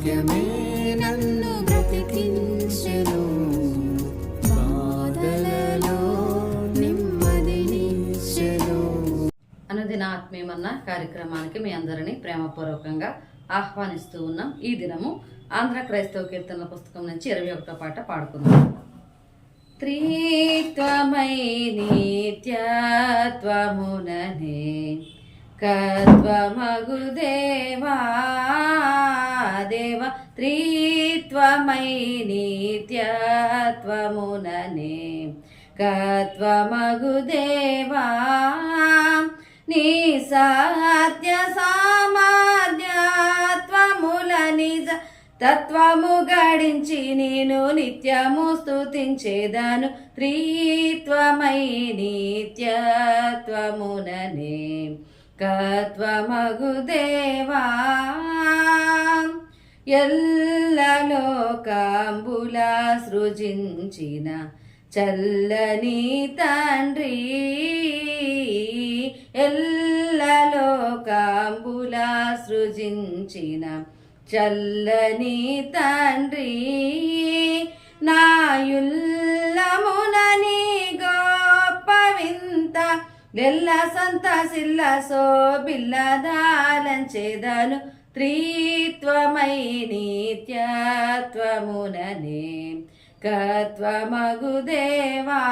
వాక్యమే నన్ను బ్రతికించెను, బాధలలో నెమ్మదినిచ్చెను. అనుదిన ఆత్మీయమన్న కార్యక్రమానికి మీ అందరినీ ప్రేమపూర్వకంగా ఆహ్వానిస్తూ ఉన్నాం. ఈ దినము ఆంధ్ర క్రైస్తవ కీర్తనల పుస్తకం నుంచి 21వ పాట పాడుకుందాం. త్రిత్వమై నిత్యత్వముననే కత్వమగు దేవా దేవ, త్రిత్వమై నిత్యత్వముననే కత్వమగు దేవా, నీ సత్య సామర్థ్యత్వముల నిజ తత్వము గడించి నేను నిత్యము స్తుతించేదను. త్రిత్వమై నిత్యత్వముననే కత్వమగు దేవా, ఎల్లలోకంబుల సృజించిన చల్లని తండ్రి, ఎల్లలోకంబుల సృజించిన చల్లని తండ్రి, నాయుల్లమునని గొప్ప వింత వెల్ల సంతసిల్ల శోభిల్లదాలంచేదను. త్రిత్వమై నిత్యత్వముననే కత్వమగు దేవా,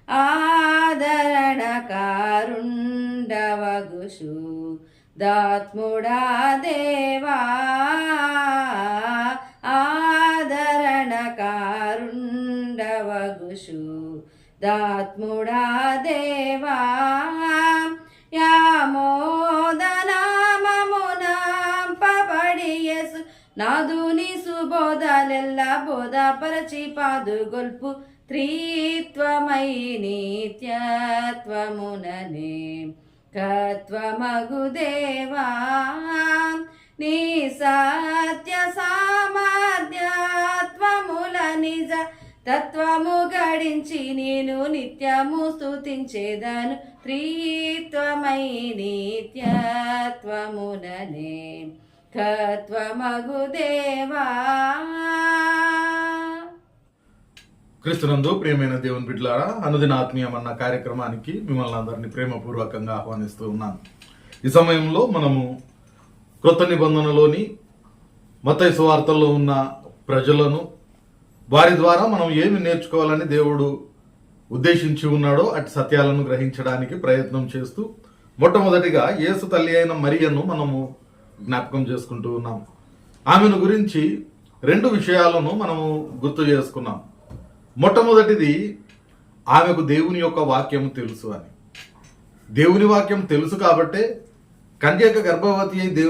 ఆదరణ కారుండవగుషు దాత్ముడా దేవా, ఆదరణ కారుండవగుషు దాత్ముడా దేవా, యామోదనామమునంపబడియసు నాదుని సుబోధలెల్ల బోధపరచి పాదుగొల్పు. త్రిత్వమై నిత్యత్వముననే కత్వమగు దేవా, నీ సత్య సామర్థ్యత్వముల నిజ తత్వము గడించి నేను నిత్యము స్తుతించేదను. త్రిత్వమై నిత్యత్వముననే కత్వమగు దేవా. క్రీస్తునందు ప్రియమైన దేవుని బిడ్డలారా, అనుదిన ఆత్మీయమన్న కార్యక్రమానికి మిమ్మల్ని అందరినీ ప్రేమపూర్వకంగా ఆహ్వానిస్తూ ఉన్నాను. ఈ సమయంలో మనము క్రొత్త నిబంధనలోని మత్తయి సువార్తల్లో ఉన్న ప్రజలను, వారి ద్వారా మనం ఏమి నేర్చుకోవాలని దేవుడు ఉద్దేశించి ఉన్నాడో అటు సత్యాలను గ్రహించడానికి ప్రయత్నం చేస్తూ మొట్టమొదటిగా యేసు తల్లి అయిన మరియను మనము జ్ఞాపకం చేసుకుంటూ ఉన్నాం. ఆమెను గురించి 2 విషయాలను మనము గుర్తు చేసుకున్నాం. మొట్టమొదటిది, ఆమెకు దేవుని యొక్క వాక్యం తెలుసు అని. దేవుని వాక్యం తెలుసు కాబట్టే కన్యక గర్భవతి అయి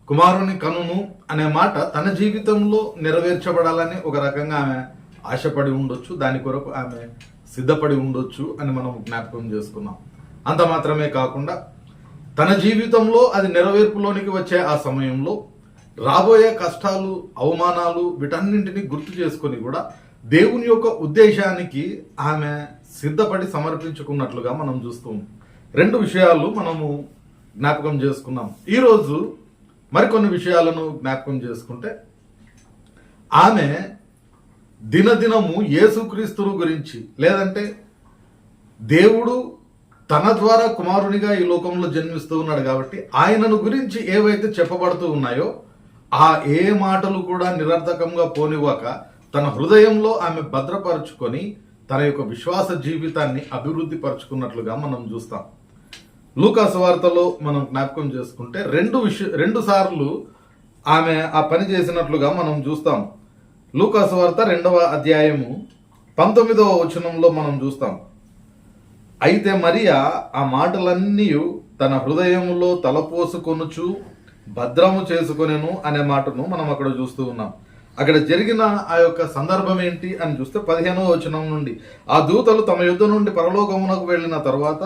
కుమారుని కనును అనే మాట తన జీవితంలో నెరవేర్చబడాలని ఒక రకంగా ఆమె ఆశపడి ఉండొచ్చు, దాని కొరకు ఆమె సిద్ధపడి ఉండొచ్చు అని మనం జ్ఞాపకం చేసుకున్నాం. అంత మాత్రమే కాకుండా తన జీవితంలో అది నెరవేర్పులోనికి వచ్చే ఆ సమయంలో రాబోయే కష్టాలు, అవమానాలు వీటన్నింటినీ గుర్తు చేసుకొని కూడా దేవుని యొక్క ఉద్దేశానికి ఆమె సిద్ధపడి సమర్పించుకున్నట్లుగా మనం చూస్తాం. 2 విషయాలు మనము జ్ఞాపకం చేసుకున్నాం. ఈరోజు మరికొన్ని విషయాలను జ్ఞాపకం చేసుకుంటే, ఆమె దినదినము యేసుక్రీస్తును గురించి, లేదంటే దేవుడు తన ద్వారా కుమారునిగా ఈ లోకంలో జన్మిస్తూ ఉన్నాడు కాబట్టి ఆయనను గురించి ఏవైతే చెప్పబడుతూ ఉన్నాయో ఆ ఏ మాటలు కూడా నిరర్థకంగా పోనివ్వక తన హృదయంలో ఆమె భద్రపరుచుకొని తన యొక్క విశ్వాస జీవితాన్ని అభివృద్ధి పరుచుకున్నట్లుగా మనం చూస్తాం. లూకా సువార్తలో మనం జ్ఞాపకం చేసుకుంటే 2 సార్లు ఆమె ఆ పని చేసినట్లుగా మనం చూస్తాం. లూకా సువార్త 2వ అధ్యాయము 19వ వచనంలో మనం చూస్తాం. అయితే మరియా ఆ మాటలన్నీ తన హృదయములో తలపోసుకొనుచు భద్రము చేసుకొనెను అనే మాటను మనం అక్కడ చూస్తూ ఉన్నాం. అక్కడ జరిగిన ఆ యొక్క సందర్భం ఏంటి అని చూస్తే 15వ వచనం నుండి, ఆ దూతలు తమ యుద్ధ నుండి పరలోకమునకు వెళ్ళిన తర్వాత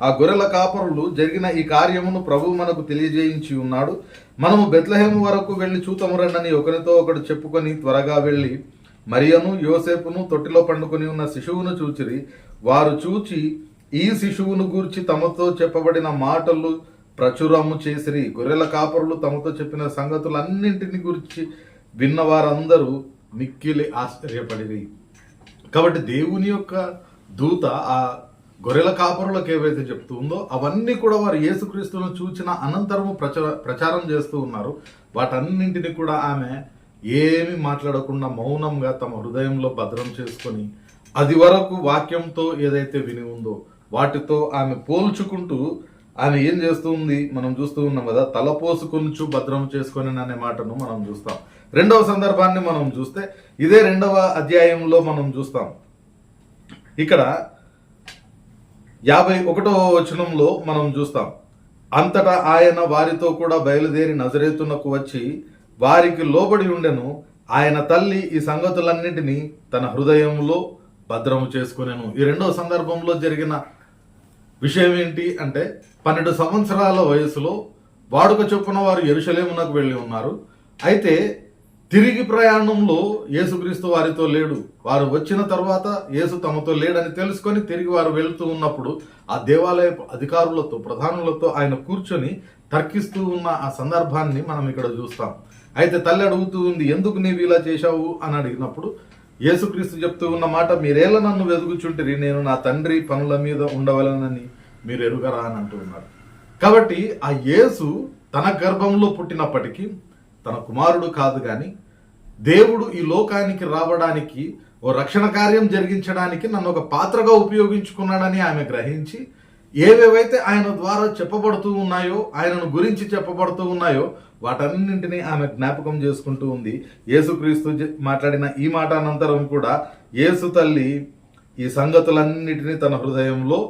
ఆ గొర్రెల కాపరులు జరిగిన ఈ కార్యమును ప్రభువు మనకు తెలియజేయించి ఉన్నాడు, మనము బెత్లెహేము వరకు వెళ్ళి చూతమురండని ఒకరితో ఒకడు చెప్పుకొని త్వరగా వెళ్ళి మరియను యోసేపును తొట్టిలో పండుకొని ఉన్న శిశువును చూచిరి. వారు చూచి ఈ శిశువును గూర్చి తమతో చెప్పబడిన మాటలు ప్రచురము చేసిరి. గొర్రెల కాపరులు తమతో చెప్పిన సంగతులన్నింటిని గురించి విన్న వారందరూ మిక్కిలి ఆశ్చర్యపడిరి. కాబట్టి దేవుని యొక్క దూత ఆ గొర్రెల కాపరులకు ఏవైతే చెప్తూ ఉందో అవన్నీ కూడా వారు యేసుక్రీస్తును చూచిన అనంతరము ప్రచారం చేస్తూ ఉన్నారు. వాటన్నింటిని కూడా ఆమె ఏమి మాట్లాడకుండా మౌనంగా తమ హృదయంలో భద్రం చేసుకొని అది వరకు వాక్యంతో ఏదైతే విని ఉందో వాటితో ఆమె పోల్చుకుంటూ ఆమె ఏం చేస్తుంది మనం చూస్తూ ఉన్నాం కదా, తలపోసుకొనుచు భద్రం చేసుకొని అనే మాటను మనం చూస్తాం. రెండవ సందర్భాన్ని మనం చూస్తే ఇదే 2వ అధ్యాయంలో మనం చూస్తాం. ఇక్కడ 51వ వచనంలో మనం చూస్తాం. అంతటా ఆయన వారితో కూడా బయలుదేరి నజరేతునకు వచ్చి వారికి లోబడి ఉండెను. ఆయన తల్లి ఈ సంగతులన్నింటినీ తన హృదయంలో భద్రము చేసుకునేను. ఈ 2వ సందర్భంలో జరిగిన విషయం ఏంటి అంటే 12 సంవత్సరాల వయసులో వాడుక చొప్పున వారు యెరూషలేమునకు వెళ్ళి ఉన్నారు. అయితే తిరిగి ప్రయాణంలో యేసుక్రీస్తు వారితో లేడు. వారు వచ్చిన తర్వాత యేసు తమతో లేడని తెలుసుకొని తిరిగి వారు వెళుతూ ఉన్నప్పుడు ఆ దేవాలయ అధికారులతో ప్రధానులతో ఆయన కూర్చొని తర్కిస్తూ ఉన్న ఆ సందర్భాన్ని మనం ఇక్కడ చూస్తాం. అయితే తల్లి అడుగుతూ ఉంది, ఎందుకు నీవు ఇలా చేశావు అని అడిగినప్పుడు యేసుక్రీస్తు చెప్తూ ఉన్న మాట, మీరేలా నన్ను వెతుకుచుంటిరి, నేను నా తండ్రి పనుల మీద ఉండవలనని మీరు ఎరుగరా అని అంటూ ఉన్నారు. కాబట్టి ఆ యేసు తన గర్భంలో పుట్టినప్పటికీ తన కుమారుడు కాదు, కానీ దేవుడు ఈ లోకానికి రావడానికి ఓ రక్షణ కార్యం జరిగించడానికి నన్ను ఒక పాత్రగా ఉపయోగించుకున్నాడని ఆమె గ్రహించి ఏవేవైతే ఆయన ద్వారా చెప్పబడుతూ ఉన్నాయో, ఆయనను గురించి చెప్పబడుతూ ఉన్నాయో వాటన్నింటినీ ఆమె జ్ఞాపకం చేసుకుంటూ ఉంది. యేసుక్రీస్తు మాట్లాడిన ఈ మాట అనంతరం కూడా యేసు తల్లి ఈ సంగతులన్నిటినీ తన హృదయంలో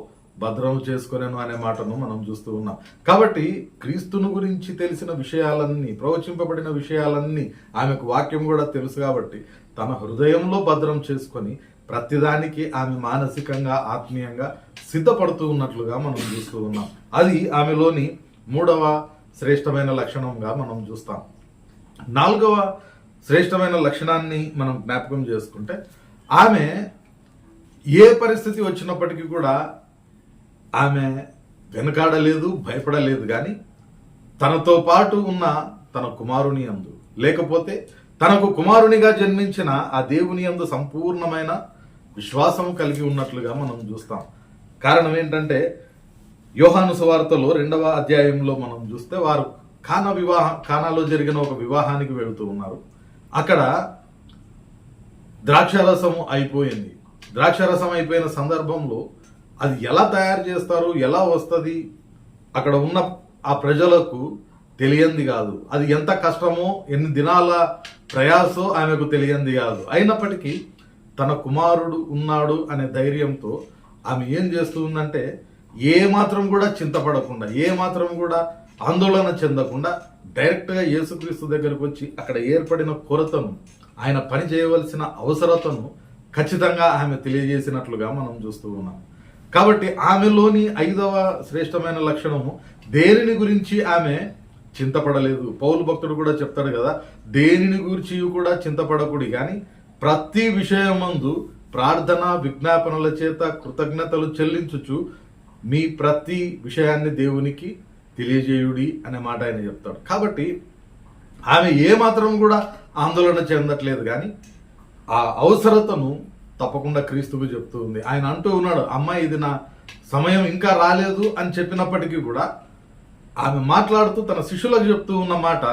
భద్రం చేసుకునేను అనే మాటను మనం చూస్తూ ఉన్నాం. కాబట్టి క్రీస్తును గురించి తెలిసిన విషయాలన్నీ, ప్రవచింపబడిన విషయాలన్నీ ఆమెకు వాక్యం కూడా తెలుసు కాబట్టి తన హృదయంలో భద్రం చేసుకొని ప్రతిదానికి ఆమె మానసికంగా ఆత్మీయంగా సిద్ధపడుతూ ఉన్నట్లుగా మనం చూస్తూ ఉన్నాం. అది ఆమెలోని 3వ శ్రేష్టమైన లక్షణంగా మనం చూస్తాం. 4వ శ్రేష్టమైన లక్షణాన్ని మనం జ్ఞాపకం చేసుకుంటే ఆమె ఏ పరిస్థితి వచ్చినప్పటికీ కూడా ఆమె వెనకాడలేదు, భయపడలేదు. కానీ తనతో పాటు ఉన్న తన కుమారుని యందు, లేకపోతే తనకు కుమారునిగా జన్మించిన ఆ దేవుని యందు సంపూర్ణమైన విశ్వాసం కలిగి ఉన్నట్లుగా మనం చూస్తాం. కారణం ఏంటంటే యోహాను సువార్తలో 2వ అధ్యాయంలో మనం చూస్తే వారు కానాలో జరిగిన ఒక వివాహానికి వెళుతూ ఉన్నారు. అక్కడ ద్రాక్షారసము అయిపోయింది. ద్రాక్షారసం అయిపోయిన సందర్భంలో అది ఎలా తయారు చేస్తారు, ఎలా వస్తుంది, అక్కడ ఉన్న ఆ ప్రజలకు తెలియంది కాదు. అది ఎంత కష్టమో, ఎన్ని దినాల ప్రయాసో ఆమెకు తెలియంది కాదు. అయినప్పటికీ తన కుమారుడు ఉన్నాడు అనే ధైర్యంతో ఆమె ఏం చేస్తూ ఉందంటే ఏ మాత్రం కూడా చింతపడకుండా, ఏ మాత్రం కూడా ఆందోళన చెందకుండా డైరెక్ట్గా యేసుక్రీస్తు దగ్గరకు వచ్చి అక్కడ ఏర్పడిన కొరతను, ఆయన పని చేయవలసిన అవసరతను ఖచ్చితంగా ఆమె తెలియజేసినట్లుగా మనం చూస్తూ ఉన్నాం. కాబట్టి ఆమెలోని 5వ శ్రేష్టమైన లక్షణము, దేనిని గురించి ఆమె చింతపడలేదు. పౌలు భక్తుడు కూడా చెప్తాడు కదా, దేనిని గురించి కూడా చింతపడకూడదు, కానీ ప్రతి విషయమందు ప్రార్థన విజ్ఞాపనల చేత కృతజ్ఞతలు చెల్లించుచు మీ ప్రతి విషయాన్ని దేవునికి తెలియజేయుడి అనే మాట ఆయన చెప్తాడు. కాబట్టి ఆమె ఏమాత్రం కూడా ఆందోళన చెందట్లేదు, కానీ ఆ అవసరతను తప్పకుండా క్రీస్తుకు చెప్తూ ఉంది. ఆయన అంటూ ఉన్నాడు, అమ్మాయి ఇది నా సమయం ఇంకా రాలేదు అని చెప్పినప్పటికీ కూడా ఆమె మాట్లాడుతూ తన శిష్యులకు చెప్తూ ఉన్న మాట,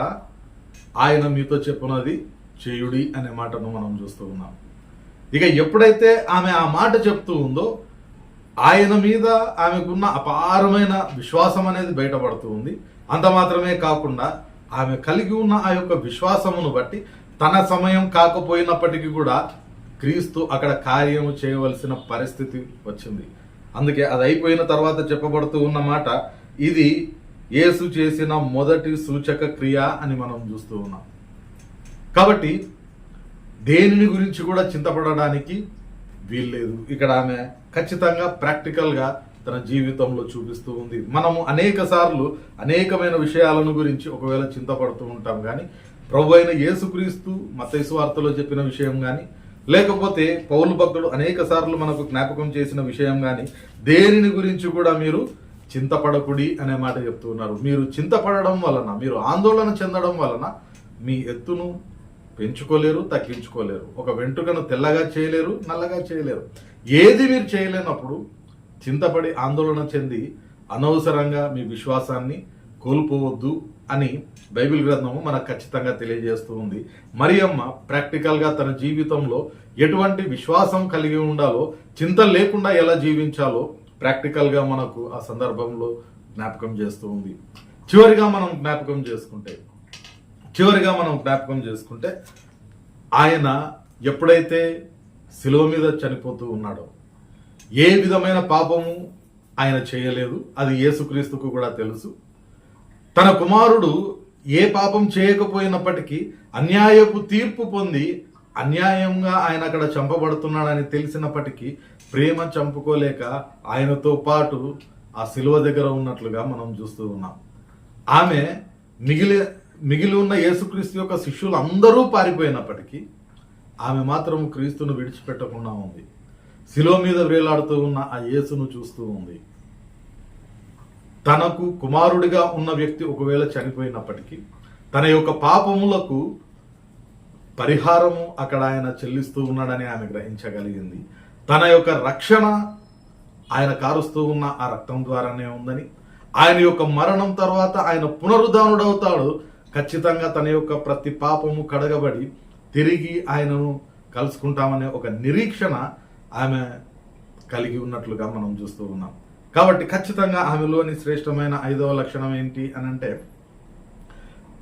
ఆయన మీతో చెప్పున్నది చేయుడి అనే మాటను మనం చూస్తూ ఉన్నాం. ఇక ఎప్పుడైతే ఆమె ఆ మాట చెప్తూ ఉందో ఆయన మీద ఆమెకున్న అపారమైన విశ్వాసం అనేది బయటపడుతూ ఉంది. అంత మాత్రమే కాకుండా ఆమె కలిగి ఉన్న ఆ యొక్క విశ్వాసమును బట్టి తన సమయం కాకపోయినప్పటికీ కూడా క్రీస్తు అక్కడ కార్యము చేయవలసిన పరిస్థితి వచ్చింది. అందుకే అది అయిపోయిన తర్వాత చెప్పబడుతూ ఉన్న మాట, ఇది యేసు చేసిన మొదటి సూచక క్రియ అని మనం చూస్తూ ఉన్నాం. కాబట్టి దేనిని గురించి కూడా చింతపడడానికి వీల్లేదు. ఇక్కడ ఆమె ఖచ్చితంగా ప్రాక్టికల్గా తన జీవితంలో చూపిస్తూ ఉంది. మనము అనేక సార్లు అనేకమైన విషయాలను గురించి ఒకవేళ చింతపడుతూ ఉంటాం, కానీ ప్రభు అయిన యేసుక్రీస్తు మత్తయి సువార్తలో చెప్పిన విషయం కానీ, లేకపోతే పౌలు భక్తుడు అనేక సార్లు మనకు జ్ఞాపకం చేసిన విషయం కానీ, దేనిని గురించి కూడా మీరు చింతపడకుడి అనే మాట చెప్తూ ఉన్నారు. మీరు చింతపడడం వలన, మీరు ఆందోళన చెందడం వలన మీ ఎత్తును పెంచుకోలేరు, తగ్గించుకోలేరు. ఒక వెంట్రుకను తెల్లగా చేయలేరు, నల్లగా చేయలేరు. ఏది మీరు చేయలేనప్పుడు చింతపడి ఆందోళన చెంది అనవసరంగా మీ విశ్వాసాన్ని కోల్పోవద్దు అని బైబిల్ గ్రంథము మనకు ఖచ్చితంగా తెలియజేస్తూ ఉంది. మరియమ్మ ప్రాక్టికల్గా తన జీవితంలో ఎటువంటి విశ్వాసం కలిగి ఉండాలో, చింత లేకుండా ఎలా జీవించాలో ప్రాక్టికల్గా మనకు ఆ సందర్భంలో జ్ఞాపకం చేస్తూ ఉంది. చివరిగా మనం జ్ఞాపకం చేసుకుంటే ఆయన ఎప్పుడైతే శిలువ మీద చనిపోతూ ఉన్నాడో ఏ విధమైన పాపము ఆయన చేయలేదు. అది యేసుక్రీస్తుకు కూడా తెలుసు. తన కుమారుడు ఏ పాపం చేయకపోయినప్పటికీ అన్యాయపు తీర్పు పొంది అన్యాయంగా ఆయన అక్కడ చంపబడుతున్నాడని తెలిసినప్పటికీ ప్రేమ చంపుకోలేక ఆయనతో పాటు ఆ శిలువ దగ్గర ఉన్నట్లుగా మనం చూస్తూ ఉన్నాం. ఆమె మిగిలి ఉన్న యేసుక్రీస్తు యొక్క శిష్యులు అందరూ పారిపోయినప్పటికీ ఆమె మాత్రం క్రీస్తును విడిచిపెట్టకుండా ఉంది. శిలువ మీద వేలాడుతూ ఉన్న ఆ యేసును చూస్తూ ఉంది. తనకు కుమారుడిగా ఉన్న వ్యక్తి ఒకవేళ చనిపోయినప్పటికీ తన యొక్క పాపములకు పరిహారము అక్కడ ఆయన చెల్లిస్తూ ఉన్నాడని ఆమె గ్రహించగలిగింది. తన యొక్క రక్షణ ఆయన కారుస్తూ ఉన్న ఆ రక్తం ద్వారానే ఉందని, ఆయన యొక్క మరణం తర్వాత ఆయన పునరుద్ధానుడవుతాడు, ఖచ్చితంగా తన యొక్క ప్రతి పాపము కడగబడి తిరిగి ఆయనను కలుసుకుంటామనే ఒక నిరీక్షణ ఆమె కలిగి ఉన్నట్లుగా మనం చూస్తూ ఉన్నాం. కాబట్టి ఖచ్చితంగా ఆమెలోని శ్రేష్టమైన 5వ లక్షణం ఏంటి అని అంటే,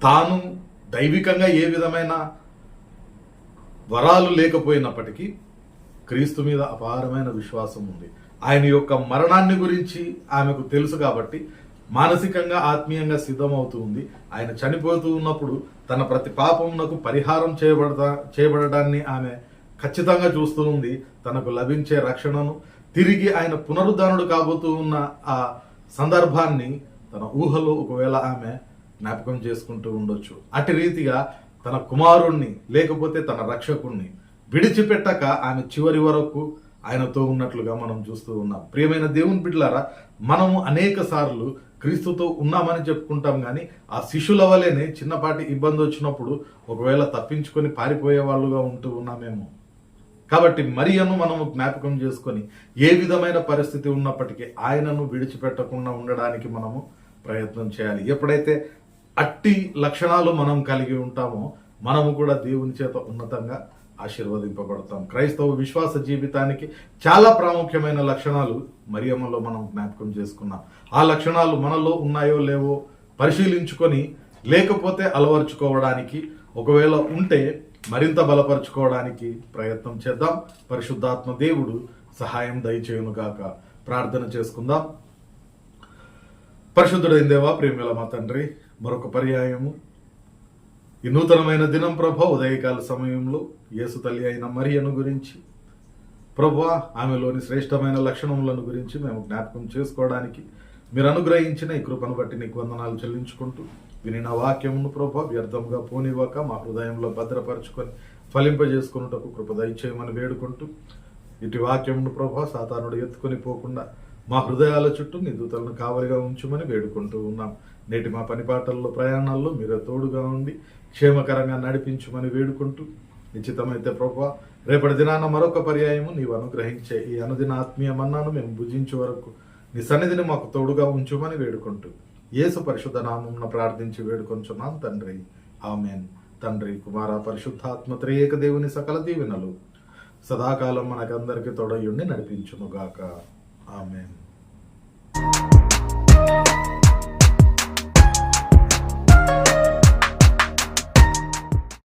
తాను దైవికంగా ఏ విధమైన వరాలు లేకపోయినప్పటికీ క్రీస్తు మీద అపారమైన విశ్వాసం ఉంది. ఆయన యొక్క మరణాన్ని గురించి ఆమెకు తెలుసు కాబట్టి మానసికంగా ఆత్మీయంగా సిద్ధమవుతూ ఉంది. ఆయన చనిపోతూ ఉన్నప్పుడు తన ప్రతి పాపమునకు పరిహారం చేయబడడాన్ని ఆమె ఖచ్చితంగా చూస్తూ ఉంది. తనకు లభించే రక్షణను, తిరిగి ఆయన పునరుద్ధానుడు కాబోతూ ఉన్న ఆ సందర్భాన్ని తన ఊహలో ఒకవేళ ఆమె జ్ఞాపకం చేసుకుంటూ ఉండొచ్చు. అటు రీతిగా తన కుమారుణ్ణి లేకపోతే తన రక్షకుణ్ణి విడిచిపెట్టక ఆమె చివరి వరకు ఆయనతో ఉన్నట్లుగా మనం చూస్తూ ఉన్నాం. ప్రియమైన దేవుని బిడ్డలారా, మనము అనేక సార్లు క్రీస్తుతో ఉన్నామని చెప్పుకుంటాం, కానీ ఆ శిష్యుల వలెనే చిన్నపాటి ఇబ్బంది వచ్చినప్పుడు ఒకవేళ తప్పించుకొని పారిపోయే వాళ్ళుగా ఉంటూ ఉన్నామేమో. కాబట్టి మరియను మనము జ్ఞాపకం చేసుకొని ఏ విధమైన పరిస్థితి ఉన్నప్పటికీ ఆయనను విడిచిపెట్టకుండా ఉండడానికి మనము ప్రయత్నం చేయాలి. ఎప్పుడైతే అట్టి లక్షణాలు మనం కలిగి ఉంటామో మనము కూడా దేవుని చేత ఉన్నతంగా ఆశీర్వదింపబడతాం. క్రైస్తవ విశ్వాస జీవితానికి చాలా ప్రాముఖ్యమైన లక్షణాలు మరియమ్మలో మనం జ్ఞాపకం చేసుకున్నాం. ఆ లక్షణాలు మనలో ఉన్నాయో లేవో పరిశీలించుకొని, లేకపోతే అలవర్చుకోవడానికి, ఒకవేళ ఉంటే మరింత బలపరుచుకోవడానికి ప్రయత్నం చేద్దాం. పరిశుద్ధాత్మ దేవుడు సహాయం దయచేయునుగాక. ప్రార్థన చేసుకుందాం. పరిశుద్ధుడైన దేవా, ప్రేమల మా తండ్రి, మరొక పర్యాయము ఈ నూతనమైన దినం ప్రభా, ఉదయకాల సమయంలో యేసు తల్లి అయిన మరియను గురించి ప్రభా, ఆమెలోని శ్రేష్టమైన లక్షణములను గురించి మేము జ్ఞాపకం చేసుకోవడానికి మీరు అనుగ్రహించిన ఈ కృపను బట్టి నీకు వందనాలు చెల్లించుకుంటూ, వినిన వాక్యమును ప్రభా వ్యర్థంగా పోనివ్వక మా హృదయంలో భద్రపరుచుకొని ఫలింపజేసుకున్నటకు కృప దయచేయమని వేడుకుంటూ, ఇటు వాక్యమును ప్రభా సాతానుడు ఎత్తుకొని పోకుండా మా హృదయాల చుట్టూ నీ దూతలను కావలిగా ఉంచుమని వేడుకుంటూ ఉన్నాం. నేటి మా పనిపాటల్లో, ప్రయాణాల్లో మీరు తోడుగా ఉండి క్షేమకరంగా నడిపించుమని వేడుకుంటూ, నిశ్చితమైతే ప్రభా రేపటి దినాన మరొక పర్యాయము నీవు అనుగ్రహించే ఈ అనుదిన ఆత్మీయ మన్నాను మేము భుజించే వరకు నీ సన్నిధిని మాకు తోడుగా ఉంచుమని వేడుకుంటూ యేసు పరిశుద్ధ నామమున ప్రార్థించి వేడుకొంచున్నాం తండ్రి, ఆమేన్. తండ్రి, కుమార, పరిశుద్ధాత్మ త్రియేక దేవుని సకల దీవెనలు సదాకాలం మనకందరికి తోడయుండి నడిపించునుగాక. ఆమేన్.